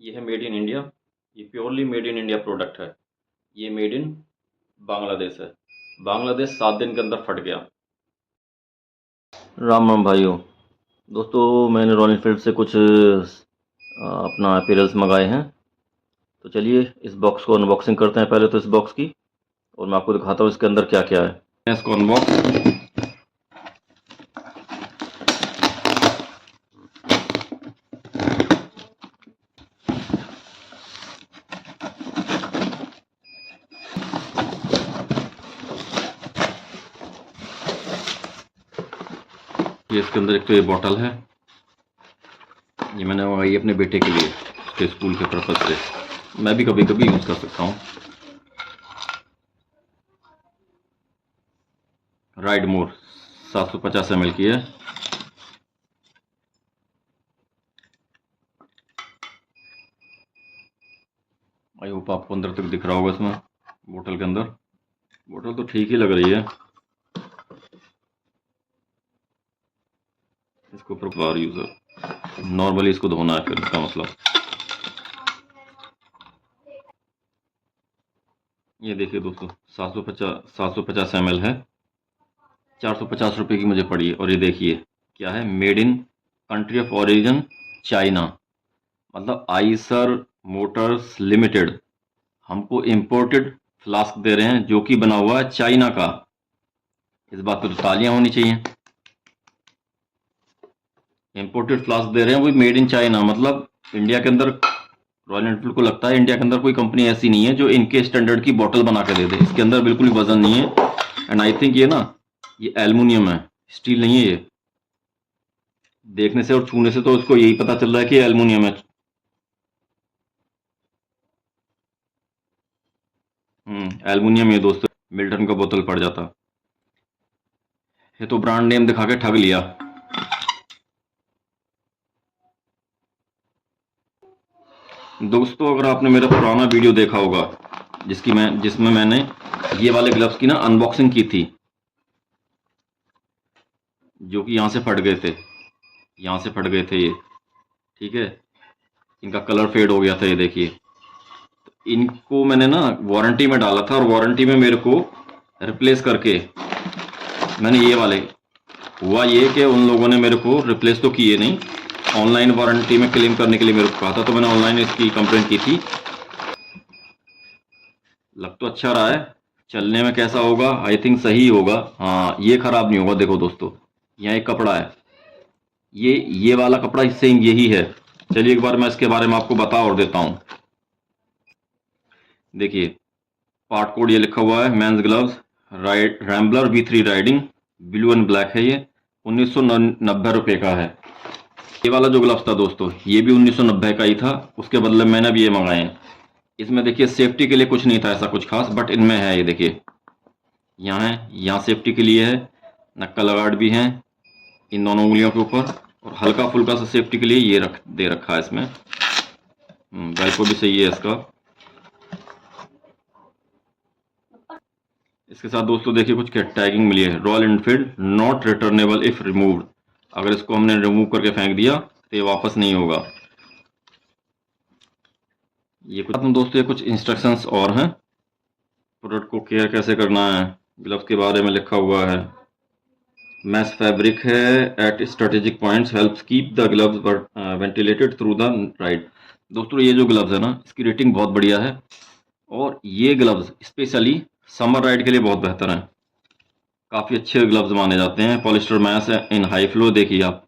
ये है made in India. ये purely made in India product है। ये मेड इन बांग्लादेश है। बांग्लादेश 7 दिन के अंदर फट गया। राम राम भाइयों। दोस्तों, मैंने रॉयल एनफील्ड से कुछ अपना अपीयरेंस मंगाए हैं। तो चलिए इस बॉक्स को अनबॉक्सिंग करते हैं पहले तो इस बॉक्स की, और मैं आपको दिखाता हूँ इसके अंदर क्या क्या है। इसको अनबॉक्स। ये इसके अंदर एक तो ये बॉटल है। ये मैंने मंगाई अपने बेटे के लिए, उसके स्कूल के पर्पज से। मैं भी कभी कभी यूज़ कर सकता हूँ। राइड मोर 750 ml की है। आई होप आपको अंदर तक दिख रहा होगा। इसमें बोतल के अंदर बोतल तो ठीक ही लग रही है। इसको प्रॉपर यूज़र नॉर्मली इसको धोना है, फिर इसका मतलब। ये देखिए दोस्तों, 750 ml है। 450 रुपये की मुझे पड़ी है। और ये देखिए क्या है, made in country of origin China, मतलब आइसर मोटर्स लिमिटेड हमको इम्पोर्टेड फ्लास्क दे रहे हैं जो कि बना हुआ है चाइना का। इस बात पर तो तालियां होनी चाहिए। इम्पोर्टेड फ्लास्क दे रहे हैं, वो मेड इन चाइना, मतलब इंडिया के अंदर रॉयल एनफील्ड को लगता है इंडिया के अंदर कोई कंपनी ऐसी नहीं है जो इनके स्टैंडर्ड की बोतल बना के दे दे। इसके अंदर बिल्कुल भी वजन नहीं है। एंड आई थिंक ये ना, ये एल्युमिनियम है, स्टील नहीं है ये। देखने से और छूने से तो उसको यही पता चल रहा है कि एल्युमिनियम है। एल्युमिनियम ये दोस्तों, मिल्टन का बोतल पड़ जाता। ये तो ब्रांड नेम दिखा के ठग लिया। दोस्तों, अगर आपने मेरा पुराना वीडियो देखा होगा जिसमें मैंने ये वाले ग्लव्स की ना अनबॉक्सिंग की थी, जो कि यहाँ से फट गए थे। यहाँ से फट गए थे ये, ठीक है। इनका कलर फेड हो गया था, ये देखिए। इनको मैंने ना वारंटी में डाला था, और वारंटी में मेरे को रिप्लेस करके मैंने ये वाले, हुआ ये कि उन लोगों ने मेरे को रिप्लेस तो किए नहीं, ऑनलाइन वारंटी में क्लेम करने के लिए मेरे को कहा था, तो मैंने ऑनलाइन इसकी कंप्लेंट की थी। लग तो अच्छा रहा है, चलने में कैसा होगा, आई थिंक सही होगा। हाँ, ये खराब नहीं होगा। देखो दोस्तों, यहाँ एक कपड़ा है, ये वाला कपड़ा सेम यही है। चलिए एक बार मैं इसके बारे में आपको बता और देता हूँ। देखिए, पार्ट कोड ये लिखा हुआ है, men's gloves ride rambler V3 riding, blue and black है। ये 1990 रुपये का है। ये वाला जो ग्लव्स था दोस्तों, ये भी 1990 का ही था। उसके बदले मैंने भी ये मंगाए हैं। इसमें देखिए सेफ्टी के लिए कुछ नहीं था ऐसा कुछ खास, बट इनमें है। ये देखिए, यहाँ है, यहाँ सेफ्टी के लिए है। नक्कल गार्ड भी हैं इन दोनों उंगलियों के ऊपर, और हल्का फुल्का सा सेफ्टी के लिए ये दे रखा है इसमें। बेल्ट को भी सही है इसका। इसके साथ दोस्तों देखिए कुछ क्या टैगिंग मिली है, royal Enfield not returnable if removed. अगर इसको हमने रिमूव करके फेंक दिया तो ये वापस नहीं होगा। ये कुछ दोस्तों, ये कुछ इंस्ट्रक्शंस और हैं। प्रोडक्ट को केयर कैसे करना है, ग्लव्स के बारे में लिखा हुआ है। मैश फैब्रिक है at strategic points helps keep the gloves ventilated through the ride. दोस्तों, ये जो ग्लव्स है ना, इसकी रेटिंग बहुत बढ़िया है, और ये ग्लव्स स्पेशली समर राइड के लिए बहुत बेहतर हैं। काफ़ी अच्छे ग्लव्स माने जाते हैं। पॉलिस्टर मैश है इन हाई फ्लो। देखिए आप,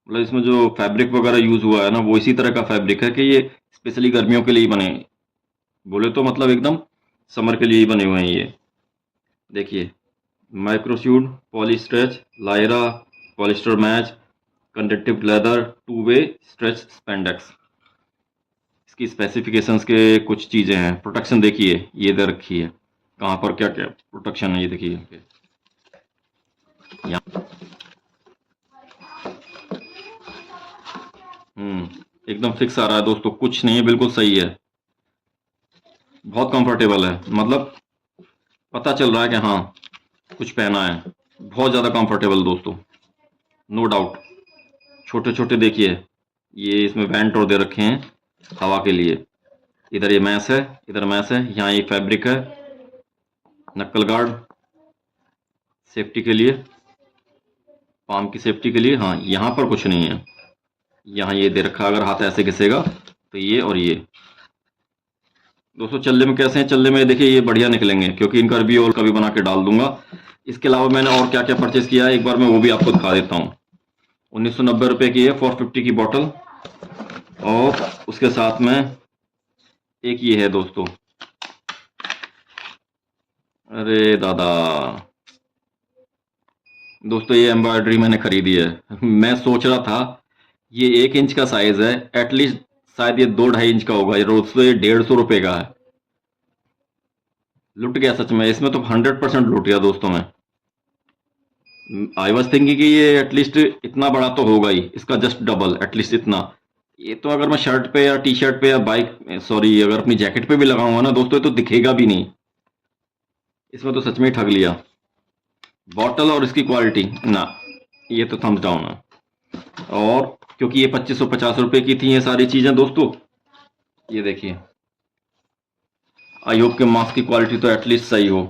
मतलब इसमें जो फैब्रिक वगैरह यूज़ हुआ है ना, वो इसी तरह का फैब्रिक है कि ये स्पेशली गर्मियों के लिए ही बने, बोले तो मतलब एकदम समर के लिए ही बने हुए हैं ये। देखिए, माइक्रोसूड पॉली स्ट्रेच लायरा polyester match conductive leather two way stretch spandex. इसकी स्पेसिफिकेशंस के कुछ चीज़ें हैं। प्रोटेक्शन देखिए ये दे रखी है, कहाँ पर क्या क्या प्रोटेक्शन है, ये देखिए यहाँ। एकदम फिक्स आ रहा है दोस्तों, कुछ नहीं है, बिल्कुल सही है। बहुत कंफर्टेबल है, मतलब पता चल रहा है कि हाँ कुछ पहना है। बहुत ज़्यादा कंफर्टेबल दोस्तों, नो डाउट। छोटे छोटे देखिए, ये इसमें वेंट और दे रखे हैं, हवा के लिए। इधर ये मैस है, इधर मैस है, यहाँ ये फैब्रिक है, नक्कल गार्ड सेफ्टी के लिए, पाम की सेफ्टी के लिए। हाँ, यहाँ पर कुछ नहीं है, यहाँ ये दे रखा, अगर हाथ ऐसे घिसेगा तो ये और ये। दोस्तों चल्ले में कैसे हैं, चल्ले में देखिए ये बढ़िया निकलेंगे, क्योंकि इनका रिव्यू और कभी बना के डाल दूंगा। इसके अलावा मैंने और क्या क्या परचेज किया है, एक बार मैं वो भी आपको दिखा देता हूँ। 1990 रुपये की है 450 की बॉटल, और उसके साथ में एक ये है दोस्तों। अरे दादा दोस्तों, ये एम्ब्रॉयडरी मैंने खरीदी है। मैं सोच रहा था ये 1 इंच का साइज है, एटलीस्ट शायद ये 2-2.5 इंच का होगा, ये रोज तो ये 150 रुपये का है। लुट गया सच में, इसमें तो 100% लुट गया दोस्तों मैं। आई वॉज थिंकिंग कि ये एटलीस्ट इतना बड़ा तो होगा ही, इसका जस्ट डबल, एटलीस्ट इतना। ये तो अगर मैं शर्ट पे या टी शर्ट पे या बाइक, सॉरी, अगर अपनी जैकेट पे भी लगाऊंगा ना दोस्तों, ये तो दिखेगा भी नहीं। इसमें तो सच में ही ठग लिया। बॉटल और इसकी क्वालिटी ना, ये तो थम्स डाउन है। और क्योंकि ये 2550 रुपये की थी ये सारी चीजें दोस्तों, ये देखिए। आई होप के मास्क की क्वालिटी तो एटलीस्ट सही हो।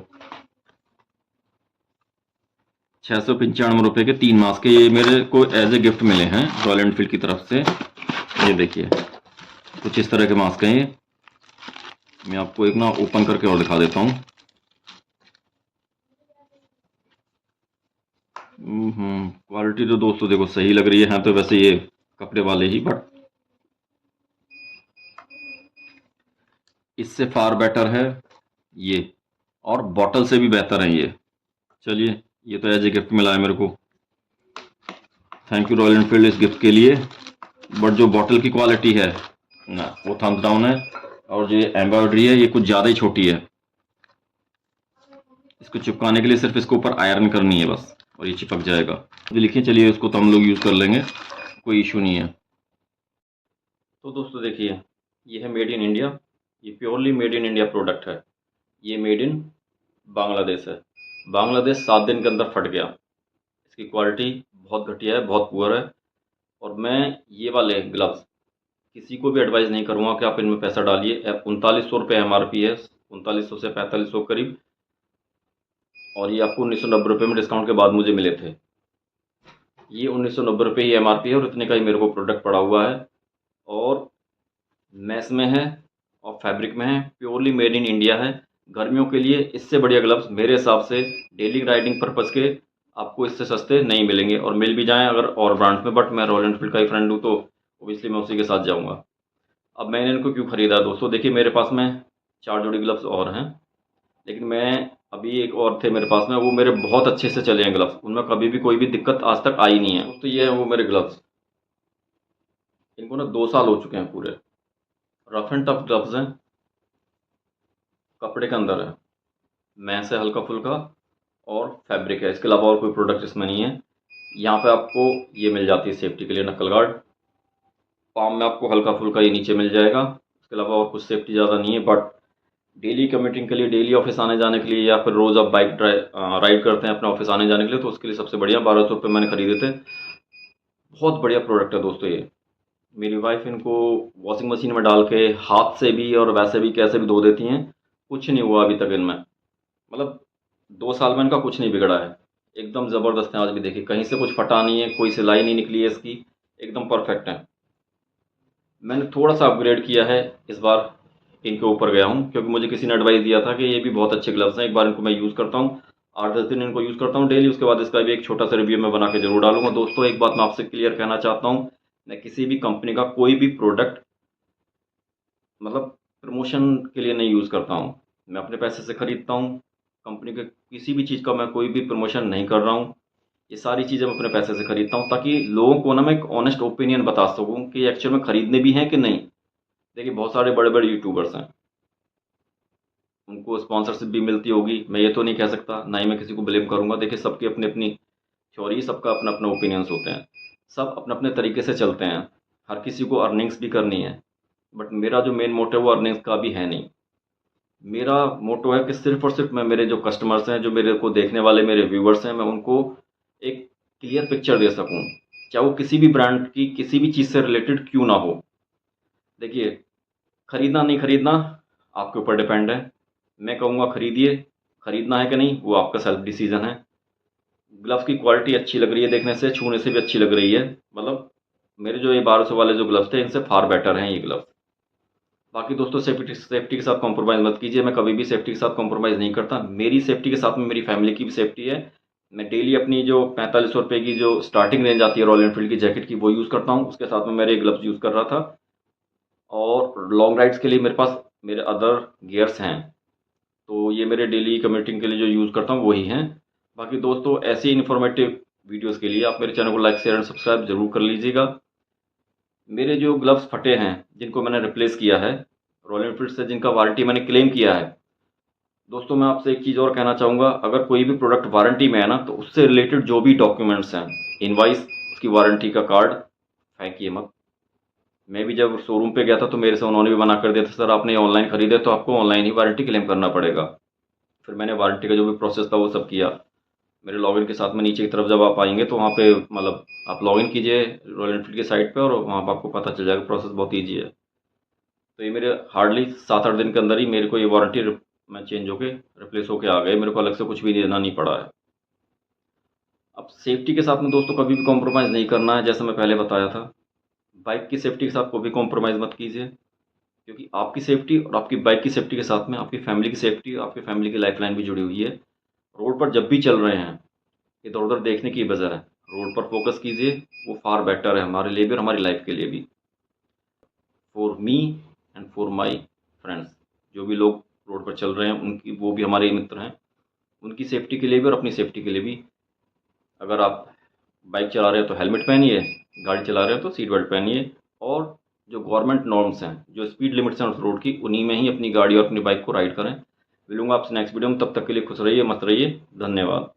695 रुपये के 3 मास्क है, ये मेरे को एज ए गिफ्ट मिले हैं रॉयल एनफील्ड की तरफ से। ये देखिए कुछ इस तरह के मास्क हैं ये। मैं आपको एक ना ओपन करके और दिखा देता हूँ। क्वालिटी तो दोस्तों देखो सही लग रही है तो वैसे ये कपड़े वाले ही, बट इससे फार बेटर है ये, और बॉटल से भी बेहतर है ये। चलिए, ये तो एज ए गिफ्ट मिला है मेरे को, थैंक यू रॉयल एनफील्ड इस गिफ्ट के लिए। बट जो बॉटल की क्वालिटी है ना, वो थम्स डाउन है। और जो एम्ब्रॉयडरी है ये कुछ ज़्यादा ही छोटी है, इसको चिपकाने के लिए सिर्फ इसको ऊपर आयरन करनी है बस, और ये चिपक जाएगा। तो लिखिए, चलिए इसको तो हम लोग यूज़ कर लेंगे, कोई इशू नहीं है। तो दोस्तों देखिए, ये है मेड इन इंडिया, ये purely made in India product है। ये मेड इन बांग्लादेश है, बांग्लादेश 7 दिन के अंदर फट गया। इसकी क्वालिटी बहुत घटिया है, बहुत पुअर है। और मैं ये वाले ग्लव्स किसी को भी एडवाइस नहीं करूँगा कि आप इनमें पैसा डालिए। 3900 रुपये MRP है, 3900 से 4500 करीब, और ये आपको 1990 रुपये में डिस्काउंट के बाद मुझे मिले थे। ये 1990 रुपये ही MRP है, और इतने का ही मेरे को प्रोडक्ट पड़ा हुआ है। और मैस में है और फैब्रिक में है, प्योरली मेड इन इंडिया है। गर्मियों के लिए इससे बढ़िया ग्लव्स मेरे हिसाब से डेली राइडिंग पर्पज़ के आपको इससे सस्ते नहीं मिलेंगे, और मिल भी जाएँ अगर और ब्रांड्स में, बट मैं रॉयल एनफील्ड का ही फ्रेंड हूँ तो ओबियसली मैं उसी के साथ जाऊँगा। अब मैंने इनको क्यों ख़रीदा दोस्तों, देखिए मेरे पास में 4 जोड़ी ग्लव्स और हैं, लेकिन मैं अभी एक और थे मेरे पास में, वो मेरे बहुत अच्छे से चले हैं ग्लव्स, उनमें कभी भी कोई भी दिक्कत आज तक आई नहीं है। तो ये है वो मेरे ग्लव्स, इनको ना 2 साल हो चुके हैं पूरे। रफ एंड टफ ग्लव्स हैं, कपड़े के अंदर है, मैस है हल्का फुल्का, और फैब्रिक है। इसके अलावा और कोई प्रोडक्ट इसमें नहीं है। यहाँ पे आपको ये मिल जाती है सेफ्टी के लिए नकल गार्ड, पाम में आपको हल्का फुल्का ये नीचे मिल जाएगा। इसके अलावा और कुछ सेफ्टी ज़्यादा नहीं है। बट डेली कम्यूटिंग के लिए, डेली ऑफिस आने जाने के लिए, या फिर रोज़ आप बाइक राइड करते हैं अपने ऑफिस आने जाने के लिए, तो उसके लिए सबसे बढ़िया 1200 रुपये मैंने खरीदे थे। बहुत बढ़िया प्रोडक्ट है दोस्तों ये। मेरी वाइफ इनको वॉशिंग मशीन में डाल के हाथ से भी और वैसे भी कैसे भी धो देती हैं, कुछ नहीं हुआ अभी तक इनमें। मतलब 2 साल में इनका कुछ नहीं बिगड़ा है, एकदम ज़बरदस्त है। आज भी देखिए कहीं से कुछ फटा नहीं है, कोई सिलाई नहीं निकली है इसकी, एकदम परफेक्ट है। मैंने थोड़ा सा अपग्रेड किया है इस बार, इनके ऊपर गया हूँ, क्योंकि मुझे किसी ने एडवाइस दिया था कि ये भी बहुत अच्छे ग्लव्स हैं, एक बार इनको मैं यूज़ करता हूँ, 8-10 दिन इनको यूज़ करता हूँ डेली, उसके बाद इसका भी एक छोटा सा रिव्यू मैं बना के ज़रूर डालूंगा। दोस्तों एक बात मैं आपसे क्लियर कहना चाहता हूँ, मैं किसी भी कंपनी का कोई भी प्रोडक्ट मतलब प्रमोशन के लिए नहीं यूज़ करता हूँ, मैं अपने पैसे से ख़रीदता हूँ। कंपनी के किसी भी चीज़ का मैं कोई भी प्रमोशन नहीं कर रहा हूँ, ये सारी चीज़ें मैं अपने पैसे से ख़रीदता हूँ, ताकि लोगों को ना मैं एक ऑनेस्ट ओपिनियन बता सकूँ कि एक्चुअल में ख़रीदने भी हैं कि नहीं। देखिए बहुत सारे बड़े बड़े यूट्यूबर्स हैं, उनको स्पॉन्सरशिप भी मिलती होगी, मैं ये तो नहीं कह सकता, ना ही मैं किसी को ब्लेम करूँगा। देखिए सबकी अपनी अपनी थ्योरी, सबका अपना अपना ओपिनियंस होते हैं, सब अपने अपने तरीके से चलते हैं, हर किसी को अर्निंग्स भी करनी है। बट मेरा जो मेन मोटिव है वो अर्निंग्स का भी है नहीं। मेरा मोटो है कि सिर्फ़ और सिर्फ मैं मेरे जो कस्टमर्स हैं, जो मेरे को देखने वाले मेरे व्यूवर्स हैं, मैं उनको एक क्लियर पिक्चर दे सकूँ, चाहे वो किसी भी ब्रांड की किसी भी चीज़ से रिलेटेड क्यों ना हो। देखिए, खरीदना नहीं खरीदना आपके ऊपर डिपेंड है। मैं कहूँगा खरीदिए, खरीदना है कि नहीं वो आपका सेल्फ डिसीज़न है। ग्लव्स की क्वालिटी अच्छी लग रही है देखने से, छूने से भी अच्छी लग रही है। मतलब मेरे जो ये 1200 वाले जो ग्लव्स थे इनसे फार बेटर हैं ये ग्लव्स। बाकी दोस्तों सेफ्टी के साथ कॉम्प्रोमाइज़ मत कीजिए। मैं कभी भी सेफ्टी के साथ कॉम्प्रोमाइज़ नहीं करता। मेरी सेफ्टी के साथ में मेरी फैमिली की भी सेफ्टी है। मैं डेली अपनी जो 4500 रुपये की जो स्टार्टिंग रेंज आती है रॉयल एनफील्ड की जैकेट की वो यूज़ करता हूँ। उसके साथ में मेरे ग्लव्स यूज़ कर रहा था और लॉन्ग राइड्स के लिए मेरे पास मेरे अदर गियर्स हैं। तो ये मेरे डेली कम्यूटिंग के लिए जो यूज़ करता हूँ वही हैं। बाकी दोस्तों ऐसी इन्फॉर्मेटिव वीडियोज़ के लिए आप मेरे चैनल को लाइक शेयर एंड सब्सक्राइब ज़रूर कर लीजिएगा। मेरे जो ग्लव्स फटे हैं जिनको मैंने रिप्लेस किया है रॉयल एनफील्ड से, जिनका वारंटी मैंने क्लेम किया है, दोस्तों मैं आपसे एक चीज़ और कहना चाहूँगा, अगर कोई भी प्रोडक्ट वारंटी में है ना तो उससे रिलेटेड जो भी डॉक्यूमेंट्स हैं, इनवाइस, उसकी वारंटी का कार्ड, फेंकिए मत। मैं भी जब शोरूम पे गया था तो मेरे से उन्होंने भी मना कर दिया था, सर आपने ऑनलाइन खरीदे तो आपको ऑनलाइन ही वारंटी क्लेम करना पड़ेगा। फिर मैंने वारंटी का जो भी प्रोसेस था वो सब किया। मेरे लॉगिन के साथ में नीचे की तरफ जब आप आएंगे तो वहाँ पे मतलब आप लॉगिन कीजिए रॉयल एनफील्ड की साइट पे और वहाँ पर आपको पता चल जाएगा, प्रोसेस बहुत ईजी है। तो ये मेरे हार्डली 7-8 दिन के अंदर ही मेरे को ये वारंटी में चेंज होके रिप्लेस होके आ गए। मेरे को अलग से कुछ भी देना नहीं पड़ा है। अब सेफ्टी के साथ में दोस्तों कभी भी कॉम्प्रोमाइज़ नहीं करना है, जैसा मैं पहले बताया था। बाइक की सेफ्टी के साथ कभी कॉम्प्रोमाइज़ मत कीजिए, क्योंकि आपकी सेफ्टी और आपकी बाइक की सेफ्टी के साथ में आपकी फैमिली की सेफ्टी और आपकी फैमिली की लाइफलाइन भी जुड़ी हुई है। रोड पर जब भी चल रहे हैं इधर उधर देखने की बजाय रोड पर फोकस कीजिए, वो फार बेटर है हमारे लिए भी और हमारी लाइफ के लिए भी। For me and for my friends, जो भी लोग रोड पर चल रहे हैं उनकी, वो भी हमारे मित्र हैं, उनकी सेफ्टी के लिए भी और अपनी सेफ्टी के लिए भी, अगर आप बाइक चला रहे हो तो हेलमेट पहनिए, गाड़ी चला रहे हो तो सीट बेल्ट पहनिए, और जो गवर्नमेंट नॉर्म्स हैं, जो स्पीड लिमिट्स हैं उस रोड की, उन्हीं में ही अपनी गाड़ी और अपनी बाइक को राइड करें। मिलूंगा आपसे नेक्स्ट वीडियो में, तब तक के लिए खुश रहिए, मस्त रहिए, धन्यवाद।